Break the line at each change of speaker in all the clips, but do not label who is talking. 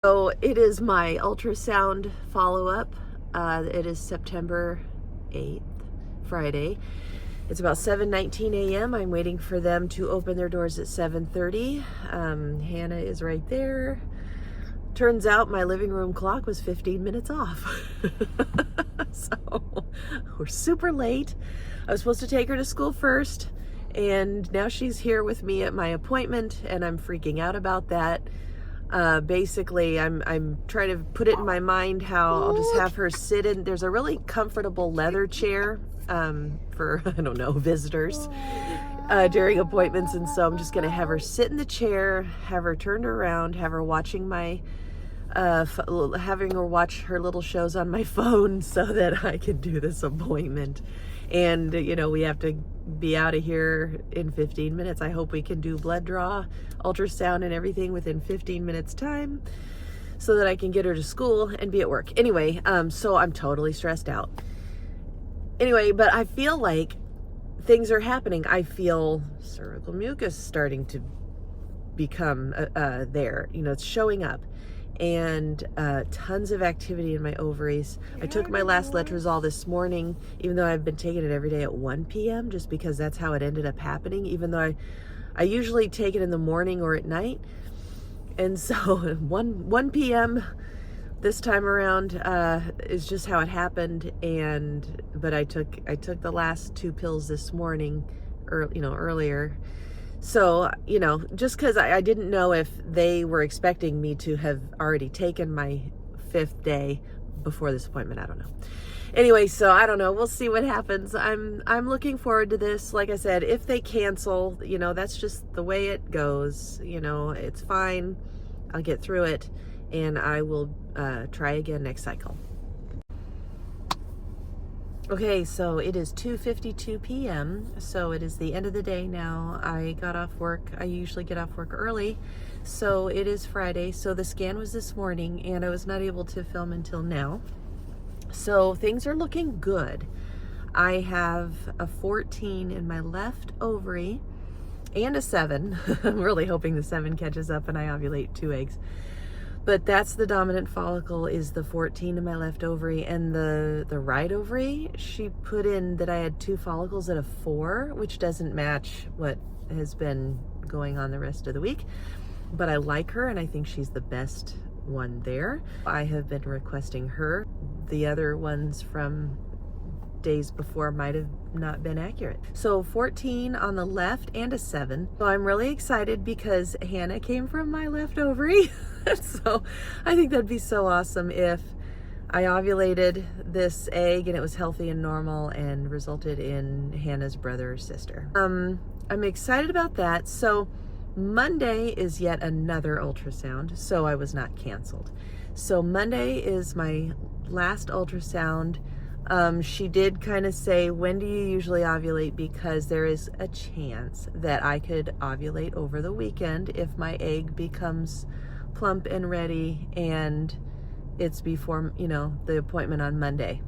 So it is my ultrasound follow-up. It is September 8th, Friday. It's about 7:19 a.m. I'm waiting for them to open their doors at 7:30. Hannah is right there. Turns out my living room clock was 15 minutes off. So we're super late. I was supposed to take her to school first, and now she's here with me at my appointment, and I'm freaking out about that. Basically, I'm trying to put it in my mind how I'll just have her sit in. There's a really comfortable leather chair for, I don't know, visitors during appointments. And so I'm just going to have her sit in the chair, have her turned around, have her watching having her watch her little shows on my phone so that I can do this appointment. And, you know, we have to be out of here in 15 minutes. I hope we can do blood draw, ultrasound, and everything within 15 minutes time so that I can get her to school and be at work. Anyway, so I'm totally stressed out. Anyway, but I feel like things are happening. I feel cervical mucus starting to become there. You know, it's showing up. And tons of activity in my ovaries. I took my last letrozole this morning, even though I've been taking it every day at 1 p.m. just because that's how it ended up happening, even though I usually take it in the morning or at night. And so 1 p.m. this time around is just how it happened. But I took the last 2 pills this morning, or earlier. So, just because I didn't know if they were expecting me to have already taken my 5th day before this appointment. I don't know. Anyway, so I don't know. We'll see what happens. I'm looking forward to this. Like I said, if they cancel, that's just the way it goes. It's fine. I'll get through it, and I will try again next cycle. Okay, so it is 2:52 p.m. So it is the end of the day now. I got off work. I usually get off work early. So it is Friday. So the scan was this morning, and I was not able to film until now. So things are looking good. I have a 14 in my left ovary and a 7. I'm really hoping the 7 catches up and I ovulate 2 eggs. But that's the dominant follicle, is the 14 in my left ovary. And the right ovary, she put in that I had 2 follicles at a 4, which doesn't match what has been going on the rest of the week. But I like her, and I think she's the best one there. I have been requesting her. The other ones from days before might have not been accurate. So 14 on the left and a 7. So I'm really excited because Hannah came from my left ovary. So I think that'd be so awesome if I ovulated this egg and it was healthy and normal and resulted in Hannah's brother or sister. I'm excited about that. So Monday is yet another ultrasound, so I was not canceled. So Monday is my last ultrasound. She did kind of say, when do you usually ovulate? Because there is a chance that I could ovulate over the weekend if my egg becomes plump and ready and it's before, the appointment on Monday.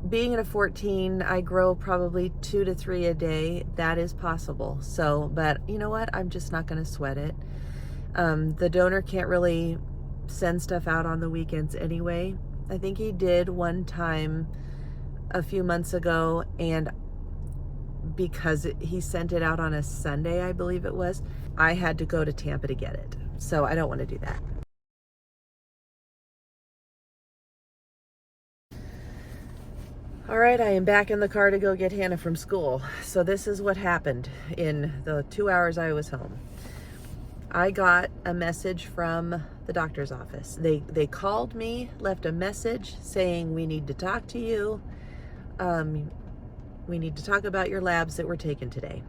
Being at a 14, I grow probably 2 to 3 a day. That is possible. So, but you know what? I'm just not going to sweat it. The donor can't really send stuff out on the weekends anyway. I think he did one time a few months ago, and because he sent it out on a Sunday, I believe it was, I had to go to Tampa to get it. So I don't want to do that. All right, I am back in the car to go get Hannah from school. So this is what happened in the 2 hours I was home. I got a message from the doctor's office. They called me, left a message saying, we need to talk to you. We need to talk about your labs that were taken today.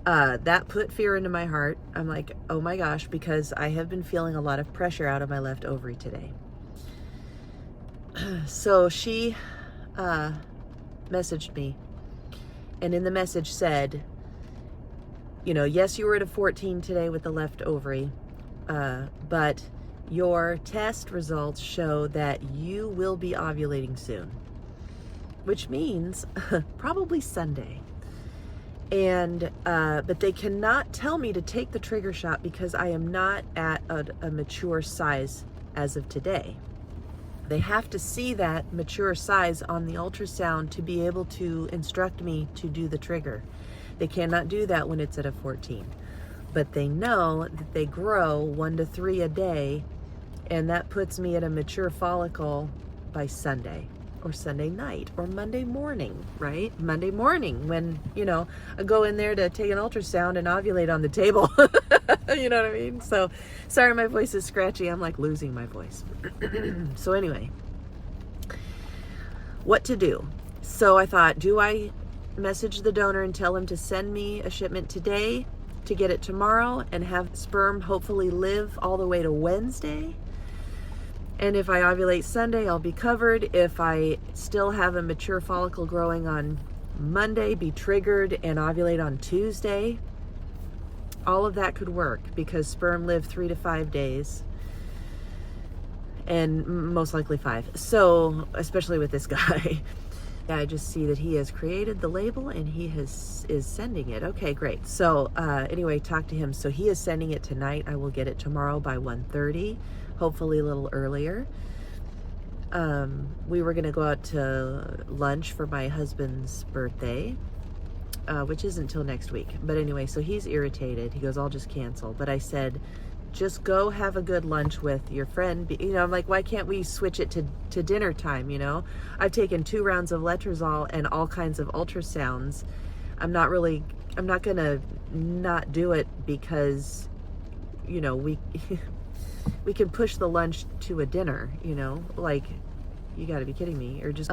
That put fear into my heart. I'm like, oh my gosh, because I have been feeling a lot of pressure out of my left ovary today. So she messaged me, and in the message said, yes, you were at a 14 today with the left ovary, but your test results show that you will be ovulating soon, which means probably Sunday. And but they cannot tell me to take the trigger shot because I am not at a mature size as of today. They have to see that mature size on the ultrasound to be able to instruct me to do the trigger. They cannot do that when it's at a 14. But they know that they grow 1 to 3 a day, and that puts me at a mature follicle by Sunday or Sunday night or Monday morning, right? Monday morning when, you know, I go in there to take an ultrasound and ovulate on the table. You know what I mean? So sorry, my voice is scratchy. I'm like losing my voice. So anyway, what to do? So I thought, do I message the donor and tell him to send me a shipment today to get it tomorrow and have sperm hopefully live all the way to Wednesday? And if I ovulate Sunday, I'll be covered. If I still have a mature follicle growing on Monday, be triggered and ovulate on Tuesday. All of that could work because sperm live 3 to 5 days, and most likely 5. So, especially with this guy, I just see that he has created the label and he is sending it. Okay, great. So anyway, talk to him. So he is sending it tonight. I will get it tomorrow by 1:30, hopefully a little earlier. We were going to go out to lunch for my husband's birthday, which isn't until next week. But anyway, so he's irritated. He goes, I'll just cancel. But I said, just go have a good lunch with your friend. You know, I'm like, why can't we switch it to dinner time, you know? I've taken 2 rounds of letrozole and all kinds of ultrasounds. I'm not going to not do it because, you know, we can push the lunch to a dinner, you know? Like, you got to be kidding me. Or just,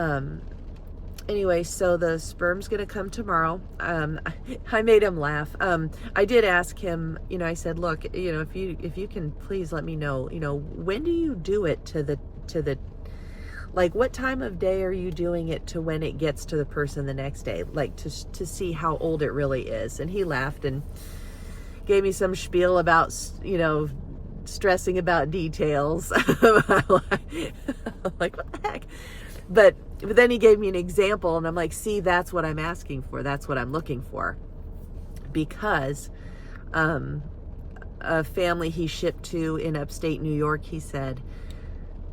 anyway, so the sperm's gonna come tomorrow. I made him laugh. I did ask him, you know, I said, look, you know, if you can please let me know, you know, when do you do it to the like, what time of day are you doing it to when it gets to the person the next day, like to see how old it really is? And he laughed and gave me some spiel about, you know, stressing about details. Like, what the heck? But then he gave me an example, and I'm like, see, that's what I'm asking for. That's what I'm looking for. Because a family he shipped to in upstate New York, he said,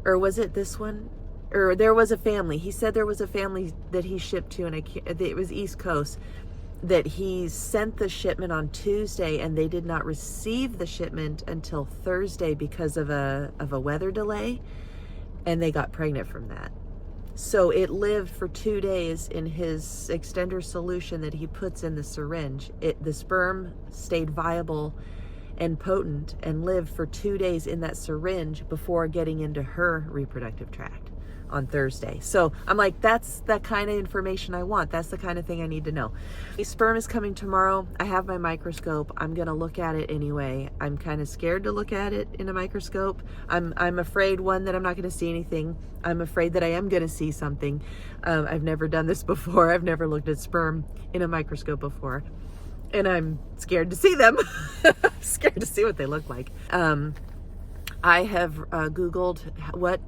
or was it this one? Or there was a family. He said there was a family that he shipped to, and it was East Coast, that he sent the shipment on Tuesday, and they did not receive the shipment until Thursday because of a weather delay, and they got pregnant from that. So it lived for 2 days in his extender solution that he puts in the syringe. The sperm stayed viable and potent and lived for 2 days in that syringe before getting into her reproductive tract on Thursday. So I'm like, that's the kind of information I want. That's the kind of thing I need to know. The sperm is coming tomorrow. I have my microscope. I'm going to look at it anyway. I'm kind of scared to look at it in a microscope. I'm afraid, one, that I'm not going to see anything. I'm afraid that I am going to see something. I've never done this before. I've never looked at sperm in a microscope before. And I'm scared to see them. Scared to see what they look like. I have Googled what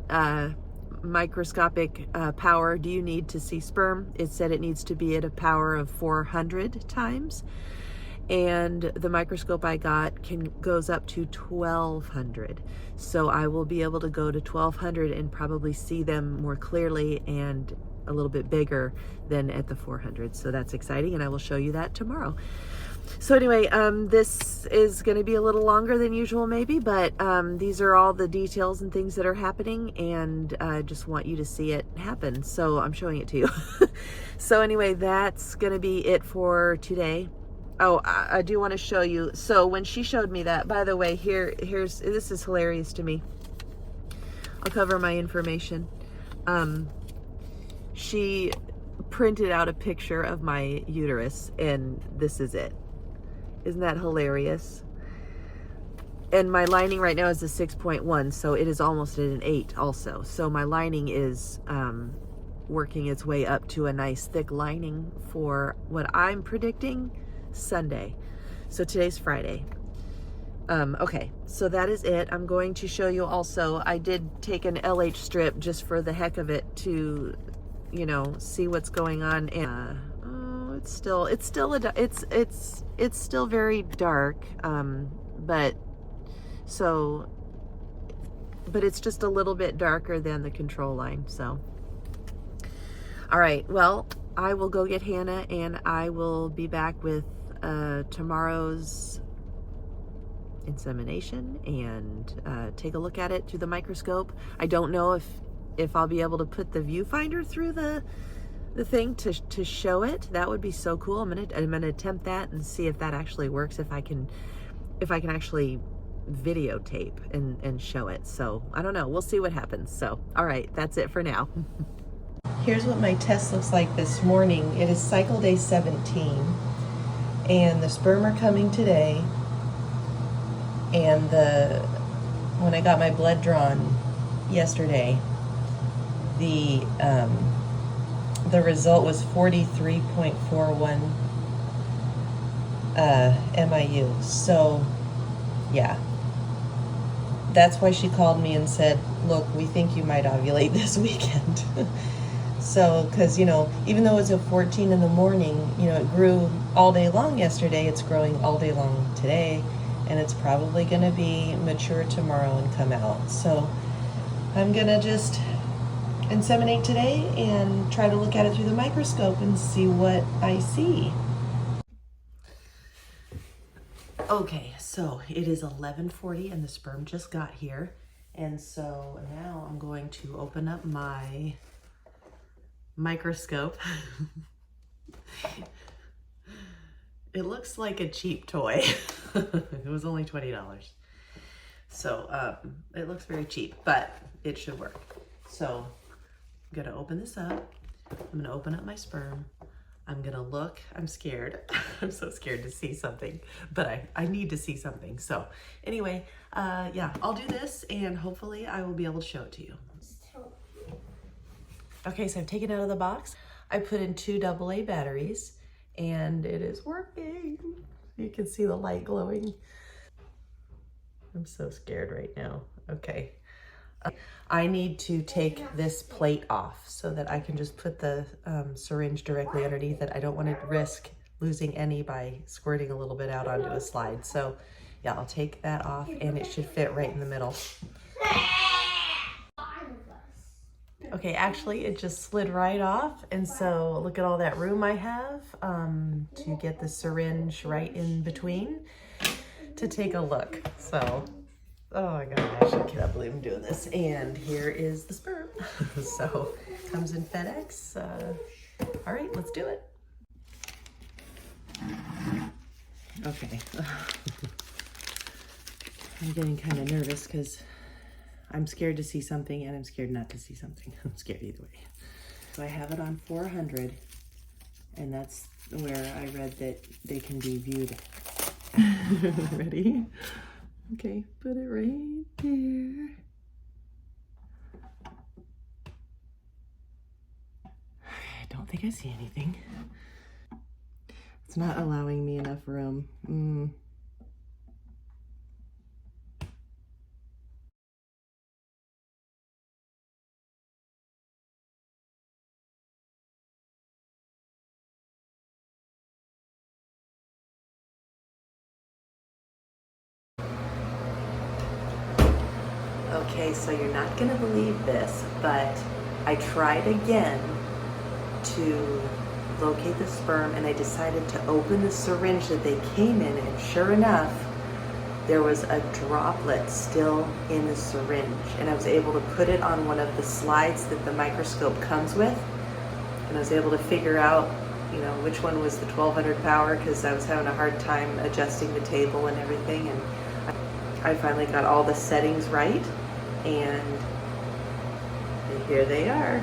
microscopic power do you need to see sperm. It said it needs to be at a power of 400 times, and the microscope I got goes up to 1200. So I will be able to go to 1200 and probably see them more clearly and a little bit bigger than at the 400. So that's exciting, and I will show you that tomorrow. So anyway, this is going to be a little longer than usual maybe, but these are all the details and things that are happening, and I just want you to see it happen. So I'm showing it to you. So anyway, that's going to be it for today. Oh, I do want to show you. So when she showed me that, by the way, here's this is hilarious to me. I'll cover my information. She printed out a picture of my uterus, and this is it. Isn't that hilarious? And my lining right now is a 6.1, so it is almost at an 8 also. So my lining is working its way up to a nice thick lining for what I'm predicting Sunday. So today's Friday. Okay, so that is it. I'm going to show you also, I did take an LH strip just for the heck of it to, you know, see what's going on. And it's still very dark, but so but it's just a little bit darker than the control line. So all right, well, I will go get Hannah and I will be back with tomorrow's insemination and take a look at it through the microscope. I don't know if I'll be able to put the viewfinder through the thing to show it. That would be so cool. I'm gonna attempt that and see if that actually works, if I can actually videotape and show it. So I don't know, we'll see what happens. So all right, that's it for now. Here's what my test looks like this morning. It is cycle day 17 and the sperm are coming today, and when I got my blood drawn yesterday, the result was 43.41 MIU. So yeah, that's why she called me and said, look, we think you might ovulate this weekend. So, because, even though it was at 14 in the morning, it grew all day long yesterday, it's growing all day long today, and it's probably going to be mature tomorrow and come out. So I'm going to just inseminate today and try to look at it through the microscope and see what I see. Okay, so it is 11:40 and the sperm just got here. And so now I'm going to open up my microscope. It looks like a cheap toy. It was only $20. So it looks very cheap, but it should work. So I'm gonna open this up. I'm gonna open up my sperm. I'm gonna look. I'm scared. I'm so scared to see something, but I need to see something. So anyway, yeah, I'll do this and hopefully I will be able to show it to you. Okay, so I've taken it out of the box. I put in 2 AA batteries and it is working. You can see the light glowing. I'm so scared right now. Okay. I need to take this plate off so that I can just put the syringe directly underneath it. I don't want to risk losing any by squirting a little bit out onto a slide. So yeah, I'll take that off and it should fit right in the middle. Okay, actually it just slid right off, and so look at all that room I have to get the syringe right in between to take a look. So, oh my gosh, I cannot believe I'm doing this. And here is the sperm. So, comes in FedEx. All right, let's do it. Okay. I'm getting kind of nervous because I'm scared to see something and I'm scared not to see something. I'm scared either way. So I have it on 400, and that's where I read that they can be viewed. Ready? Okay, put it right there. I don't think I see anything. It's not allowing me enough room. Okay, so you're not gonna believe this, but I tried again to locate the sperm and I decided to open the syringe that they came in, and sure enough, there was a droplet still in the syringe, and I was able to put it on one of the slides that the microscope comes with, and I was able to figure out, which one was the 1200 power, because I was having a hard time adjusting the table and everything, and I finally got all the settings right, and here they are.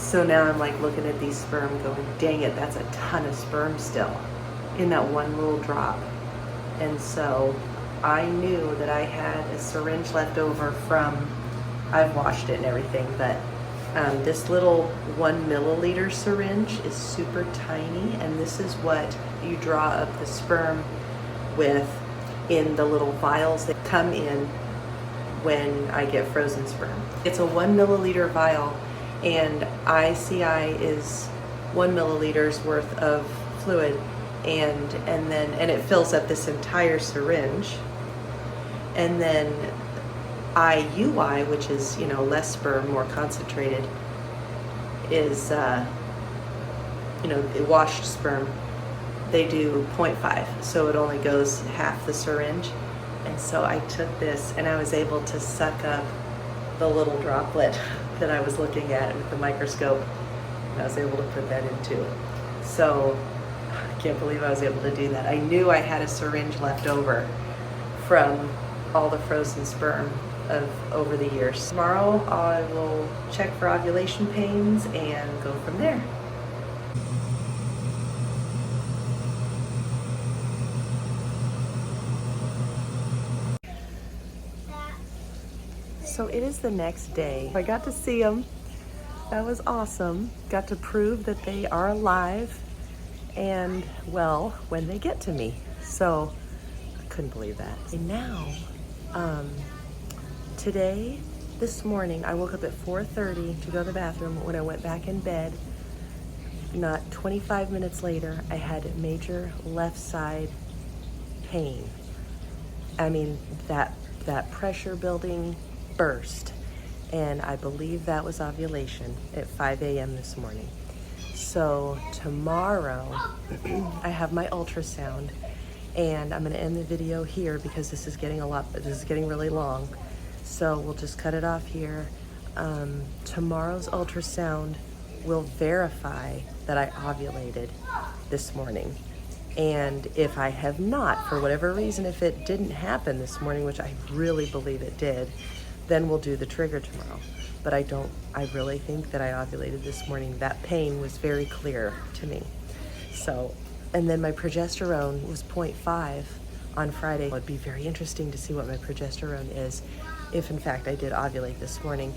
So now I'm like looking at these sperm going, dang it, that's a ton of sperm still in that one little drop. And so I knew that I had a syringe left over from, I've washed it and everything, but this little 1 milliliter syringe is super tiny, and this is what you draw up the sperm with in the little vials that come in when I get frozen sperm. It's a 1 milliliter vial, and ICI is 1 milliliters worth of fluid, and it fills up this entire syringe. And then IUI, which is, you know, less sperm, more concentrated, is washed sperm. They do 0.5, so it only goes half the syringe. And so I took this and I was able to suck up the little droplet that I was looking at with the microscope, and I was able to put that into it. So I can't believe I was able to do that. I knew I had a syringe left over from all the frozen sperm of over the years. Tomorrow I will check for ovulation pains and go from there. So it is the next day. I got to see them. That was awesome. Got to prove that they are alive and well when they get to me. So I couldn't believe that. And now, this morning, I woke up at 4:30 to go to the bathroom. When I went back in bed, not 25 minutes later, I had major left side pain. I mean, that pressure building burst, and I believe that was ovulation at 5 a.m. this morning. So tomorrow, I have my ultrasound, and I'm going to end the video here because this is getting really long. So we'll just cut it off here. Tomorrow's ultrasound will verify that I ovulated this morning. And if I have not, for whatever reason, if it didn't happen this morning, which I really believe it did, then we'll do the trigger tomorrow. But I really think that I ovulated this morning. That pain was very clear to me. So, and then my progesterone was 0.5 on Friday. It would be very interesting to see what my progesterone is, if in fact I did ovulate this morning,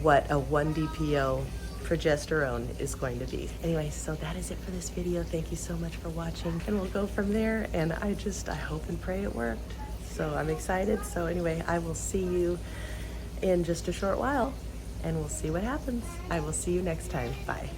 what a 1-DPO progesterone is going to be. Anyway, so that is it for this video. Thank you so much for watching, and we'll go from there. And I hope and pray it worked. So I'm excited. So anyway, I will see you in just a short while, and we'll see what happens. I will see you next time. Bye.